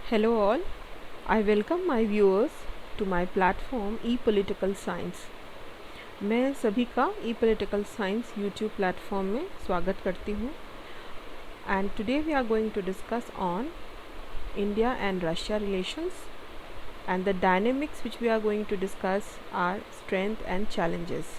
Hello all, I welcome my viewers to my platform E-Political Science। मैं सभी का E-Political Science YouTube platform में स्वागत करती हूँ। And today we are going to discuss on India and Russia relations, and the dynamics which we are going to discuss are strength and challenges.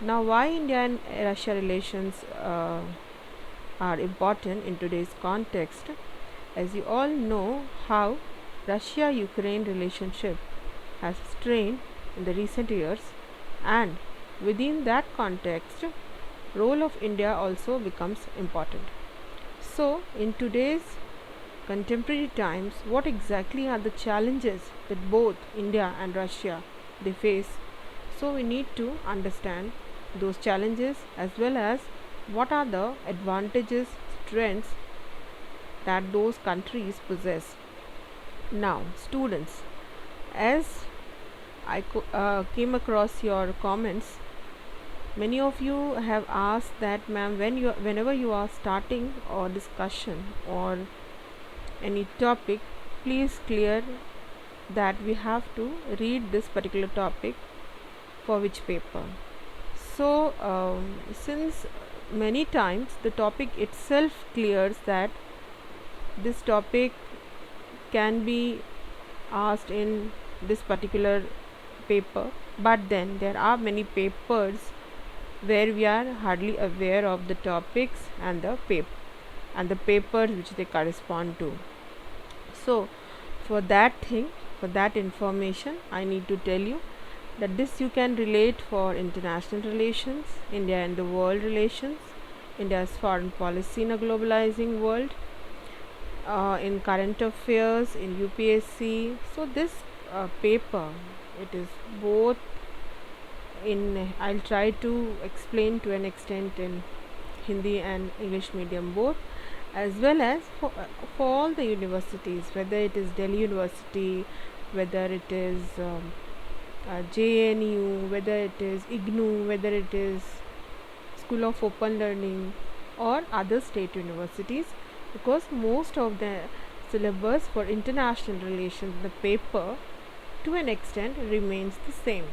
Now, why India and Russia relations are important in today's context? As you all know how Russia-Ukraine relationship has strained in the recent years, and within that context, role of India also becomes important. So, in today's contemporary times, what exactly are the challenges that both India and Russia they face? So, we need to understand those challenges as well as what are the advantages, strengths that those countries possess. Now, students, as I came across your comments, many of you have asked that, ma'am, whenever you are starting a discussion or any topic, please clear that we have to read this particular topic for which paper. So, since many times the topic itself clears that this topic can be asked in this particular paper, but then there are many papers where we are hardly aware of the topics and the papers which they correspond to. So for that information, I need to tell you that this you can relate for international relations, India and the world relations, India's foreign policy in a globalizing world, in current affairs, in UPSC. So this paper, it is both in, I'll try to explain to an extent in Hindi and English medium both, as well as for all the universities, whether it is Delhi University, whether it is JNU, whether it is IGNOU, whether it is School of Open Learning or other state universities, because most of the syllabus for international relations, the paper to an extent remains the same.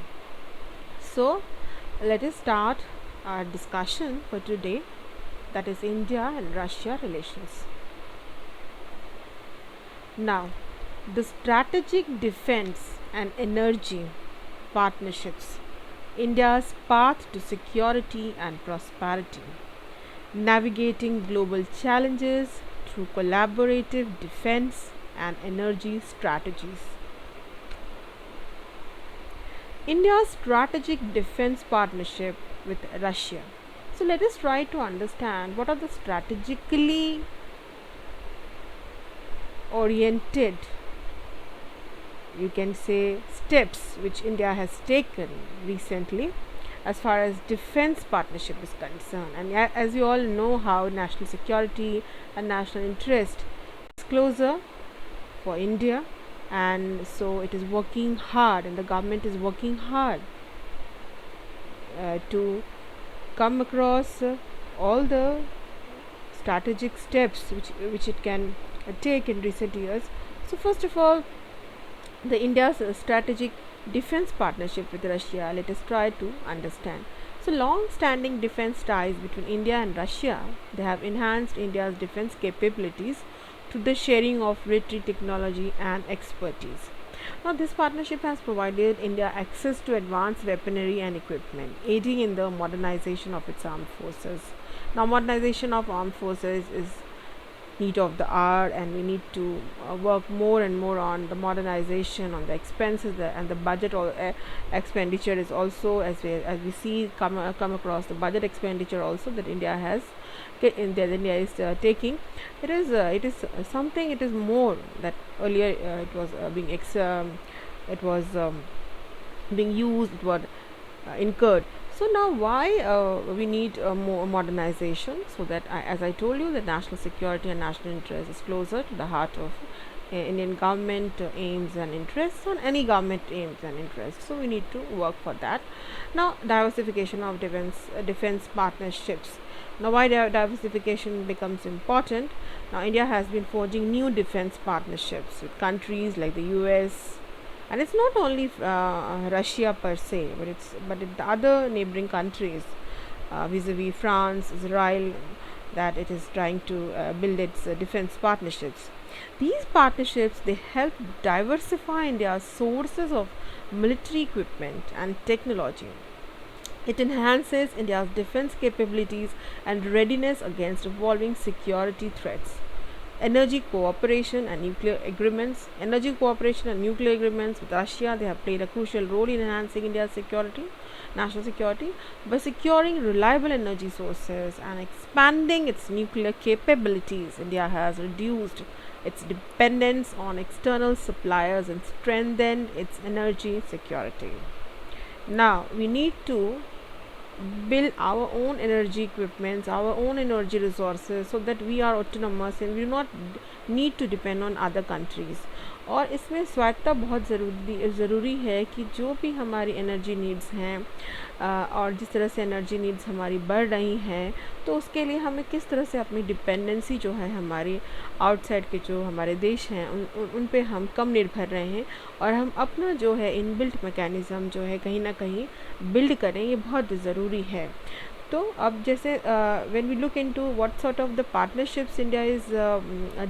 So let us start our discussion for today, that is India and Russia relations. Now, the strategic defense and energy partnerships, India's path to security and prosperity, navigating global challenges through collaborative defense and energy strategies. India's strategic defense partnership with Russia. So let us try to understand what are the strategically oriented, you can say, steps which India has taken recently as far as defense partnership is concerned. And as you all know how national security and national interest is closer for India, and so it is working hard, and the government is working hard to come across all the strategic steps which it can take in recent years. So first of all, the India's strategic defense partnership with Russia, let us try to understand. So long-standing defense ties between India and Russia, they have enhanced India's defense capabilities through the sharing of military technology and expertise. Now this partnership has provided India access to advanced weaponry and equipment, aiding in the modernization of its armed forces. Now modernization of armed forces is need of the hour, and we need to work more and more on the modernization, on the expenses, and the budget or expenditure is also, as we see come across the budget expenditure also that India has India is taking. It is something, it is more that earlier it was being being used, it was incurred. So now why we need more modernization? So that as I told you, that national security and national interest is closer to the heart of Indian government aims and interests, on any government aims and interests. So we need to work for that. Now diversification of defense partnerships Now, why diversification becomes important? Now, India has been forging new defense partnerships with countries like the US, and it's not only Russia per se, but the other neighboring countries, vis-a-vis France, Israel, that it is trying to build its defense partnerships. These partnerships, they help diversify India's sources of military equipment and technology. It enhances India's defense capabilities and readiness against evolving security threats. Energy cooperation and nuclear agreements with Russia, they have played a crucial role in enhancing India's national security. By securing reliable energy sources and expanding its nuclear capabilities, India has reduced its dependence on external suppliers and strengthened its energy security. Now, we need to build our own energy equipments, our own energy resources, so that we are autonomous and we do not need to depend on other countries. और इसमें स्वायत्ता बहुत ज़रूरी है कि जो भी हमारी energy needs हैं और जिस तरह से एनर्जी नीड्स हमारी बढ़ रही हैं, तो उसके लिए हमें किस तरह से अपनी डिपेंडेंसी जो है हमारी आउटसाइड के जो हमारे देश हैं उन पे हम कम निर्भर रहे हैं और हम अपना जो है इनबिल्ट मैकेनिज़्म जो है कहीं ना कहीं बिल्ड करें, ये बहुत ज़रूरी है. तो अब जैसे when we look into what sort of the partnerships India is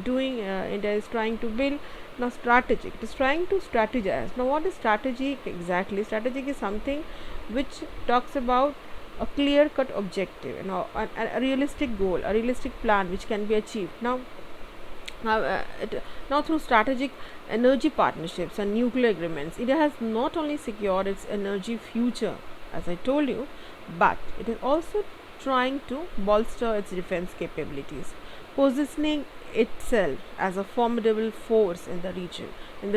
doing, India is trying to build. Now, strategic, it is trying to strategize. Now, what is strategic exactly? Strategic is something which talks about a clear cut objective, a realistic goal, a realistic plan which can be achieved. Now through strategic energy partnerships and nuclear agreements, India has not only secured its energy future, as I told you, but it is also trying to bolster its defense capabilities, positioning itself as a formidable force in the region, in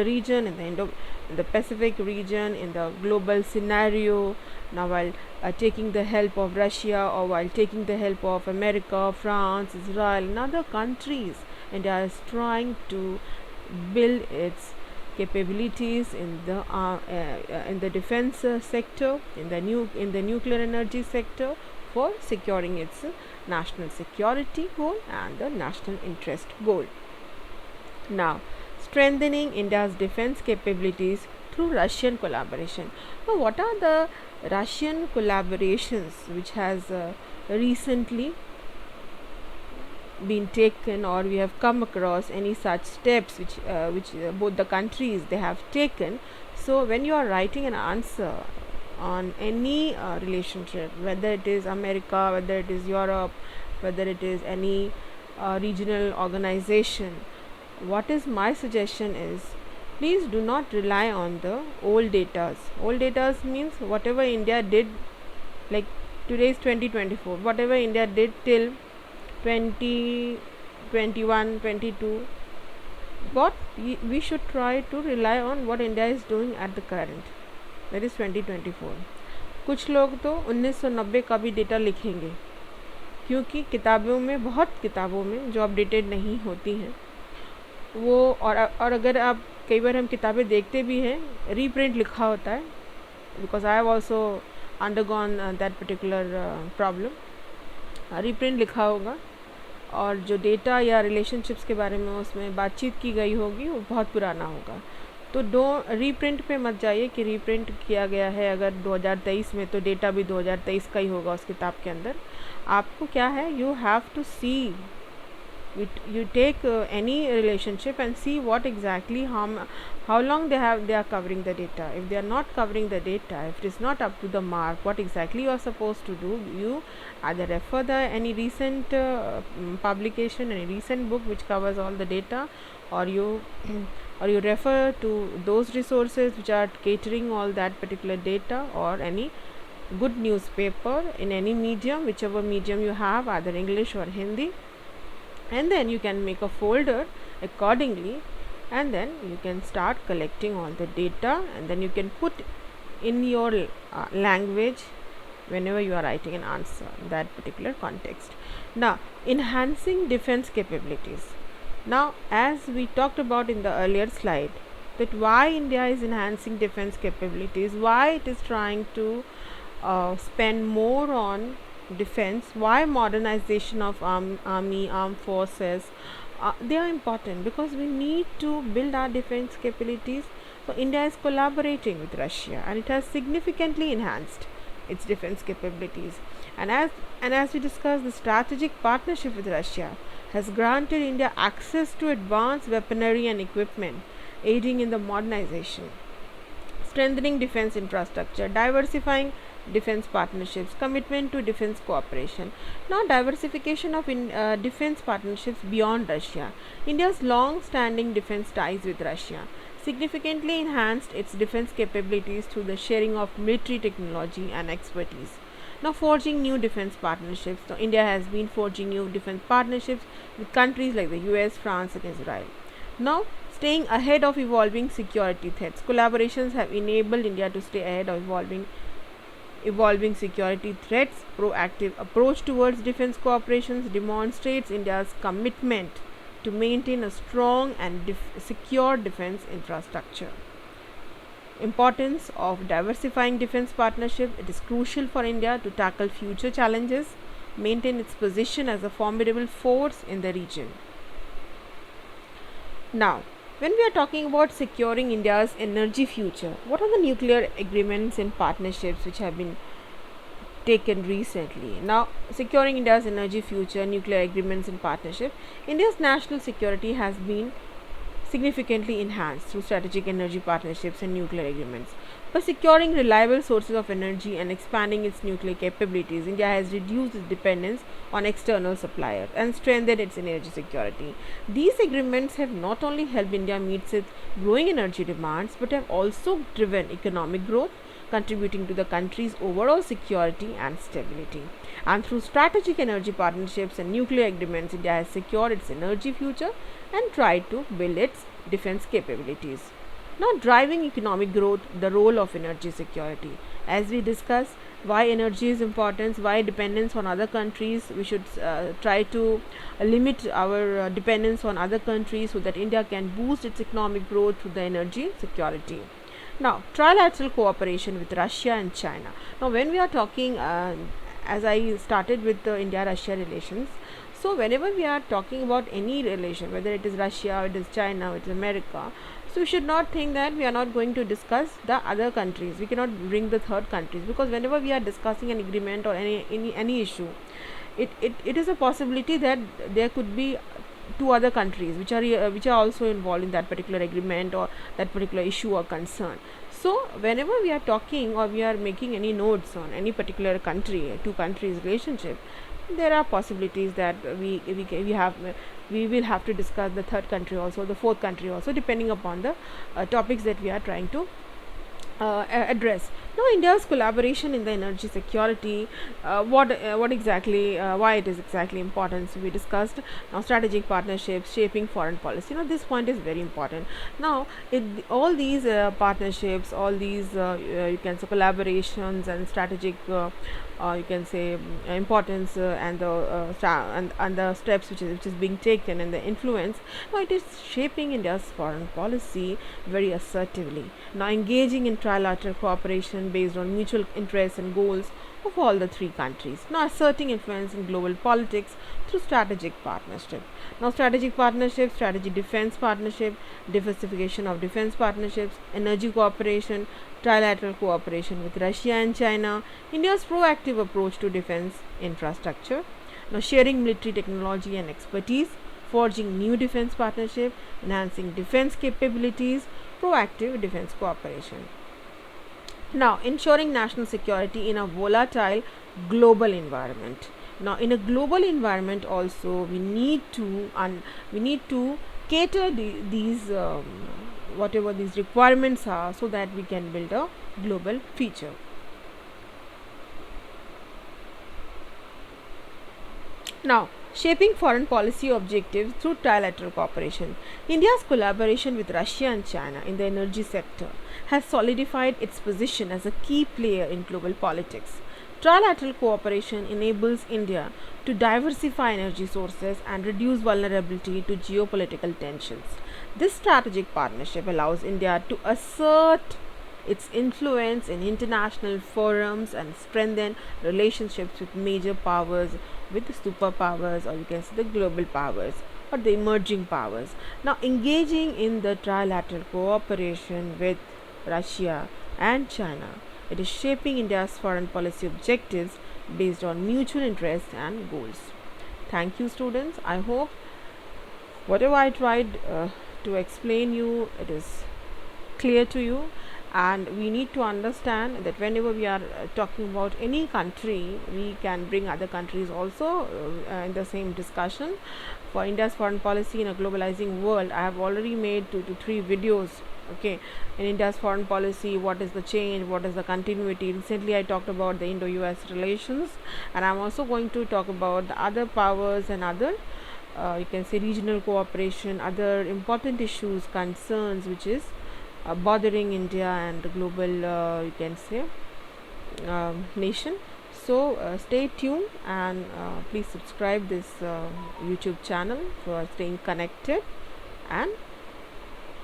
the Pacific region, in the global scenario. Now, while taking the help of Russia, or while taking the help of America, France, Israel, and other countries, India is trying to build its capabilities in the defense sector, in the nuclear energy sector, for securing its national security goal and the national interest goal. Now, strengthening India's defense capabilities through Russian collaboration. Now, what are the Russian collaborations which has recently been taken, or we have come across any such steps which both the countries they have taken? So, when you are writing an answer on any relationship, whether it is America, whether it is Europe, whether it is any regional organization, what is my suggestion is, please do not rely on the old datas. Old datas means whatever India did, like today is 2024, whatever India did till 2021, 22, but we should try to rely on what India is doing at the current, that is 2024. कुछ लोग तो 1990 का भी data लिखेंगे, क्योंकि बहुत किताबों में जो अपडेटेड नहीं होती हैं वो, और अगर आप कई बार हम किताबें देखते भी हैं, रीप्रिंट लिखा होता है, because I have also undergone that particular problem. Reprint लिखा होगा और जो डेटा या रिलेशनशिप्स के बारे में उसमें बातचीत की गई होगी वो बहुत पुराना होगा. तो रीप्रिंट पे मत जाइए कि रीप्रिंट किया गया है अगर 2023 में, तो डेटा भी 2023 का ही होगा उस किताब के अंदर. आपको क्या है, you have to see, you take any relationship and see what exactly how long they are covering the data. If they are not covering the data, if it is not up to the mark, what exactly you are supposed to do, you either refer any recent publication, any recent book which covers all the data, or you refer to those resources which are catering all that particular data, or any good newspaper in any medium, whichever medium you have, either English or Hindi, and then you can make a folder accordingly, and then you can start collecting all the data, and then you can put in your language whenever you are writing an answer in that particular context. Now, enhancing defense capabilities. Now, as we talked about in the earlier slide, that why India is enhancing defense capabilities, why it is trying to spend more on defense, why modernization of army, armed forces, they are important because we need to build our defense capabilities. So India is collaborating with Russia and it has significantly enhanced its defense capabilities. And as we discussed, the strategic partnership with Russia has granted India access to advanced weaponry and equipment, aiding in the modernization, strengthening defense infrastructure, diversifying defense partnerships, commitment to defense cooperation. Now, diversification of defense partnerships beyond Russia. India's long standing defense ties with Russia significantly enhanced its defense capabilities through the sharing of military technology and expertise. Now, forging new defense partnerships. So, India has been forging new defense partnerships with countries like the US, France, and Israel. Now, staying ahead of evolving security threats. Collaborations have enabled India to stay ahead of evolving security threats. Proactive approach towards defense cooperations demonstrates India's commitment to maintain a strong and secure defense infrastructure. Importance of diversifying defense partnership. It is crucial for India to tackle future challenges, maintain its position as a formidable force in the region. Now, when we are talking about securing India's energy future, what are the nuclear agreements and partnerships which have been taken recently? Now, securing India's energy future, nuclear agreements and partnership. India's national security has been significantly enhanced through strategic energy partnerships and nuclear agreements. By securing reliable sources of energy and expanding its nuclear capabilities, India has reduced its dependence on external suppliers and strengthened its energy security. These agreements have not only helped India meet its growing energy demands but have also driven economic growth, contributing to the country's overall security and stability. And through strategic energy partnerships and nuclear agreements, India has secured its energy future and tried to build its defense capabilities. Now, driving economic growth, the role of energy security. As we discuss why energy is important, why dependence on other countries, we should try to limit our dependence on other countries so that India can boost its economic growth through the energy security. Now, trilateral cooperation with Russia and China. Now, when we are talking, as I started with the India-Russia relations, so whenever we are talking about any relation, whether it is Russia, it is China, it is America, so we should not think that we are not going to discuss the other countries. We cannot bring the third countries, because whenever we are discussing an agreement or any issue, it is a possibility that there could be two other countries which are also involved in that particular agreement or that particular issue or concern. So whenever we are talking or we are making any notes on any particular country, two countries relationship, there are possibilities that we will have to discuss the third country also, the fourth country also, depending upon the topics that we are trying to address. Now, India's collaboration in the energy security, what exactly, why it is exactly important. So we discussed now strategic partnerships, shaping foreign policy. This point is very important. Now, all these partnerships, all these you can say collaborations and strategic you can say importance and the steps which is being taken and the influence. Now, it is shaping India's foreign policy very assertively. Now, engaging in trilateral cooperation based on mutual interests and goals of all the three countries. Now, asserting influence in global politics through strategic partnership. Now, strategic partnership, strategic defense partnership, diversification of defense partnerships, energy cooperation, trilateral cooperation with Russia and China, India's proactive approach to defense infrastructure. Now, sharing military technology and expertise, forging new defense partnership, enhancing defense capabilities, proactive defense cooperation. Now, ensuring national security in a volatile global environment. Now, in a global environment also, we need to cater these whatever these requirements are, so that we can build a global future. Now, shaping foreign policy objectives through trilateral cooperation. India's collaboration with Russia and China in the energy sector has solidified its position as a key player in global politics. Trilateral cooperation enables India to diversify energy sources and reduce vulnerability to geopolitical tensions. This strategic partnership allows India to assert its influence in international forums, and strengthen relationships with major powers, with the superpowers, or you can say the global powers or the emerging powers. Now, engaging in the trilateral cooperation with Russia and China, it is shaping India's foreign policy objectives based on mutual interests and goals. Thank you, students. I hope whatever I tried to explain you, it is clear to you. And we need to understand that whenever we are talking about any country, we can bring other countries also in the same discussion. For India's foreign policy in a globalizing world, I have already made 2 to 3 videos. Okay, in India's foreign policy, what is the change, what is the continuity. Recently I talked about the Indo-US relations, and I'm also going to talk about the other powers and other you can say regional cooperation, other important issues, concerns which is bothering India and the global you can say nation. So stay tuned, and please subscribe this YouTube channel for staying connected, and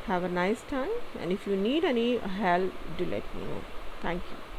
have a nice time. And if you need any help, do let me know. Thank you.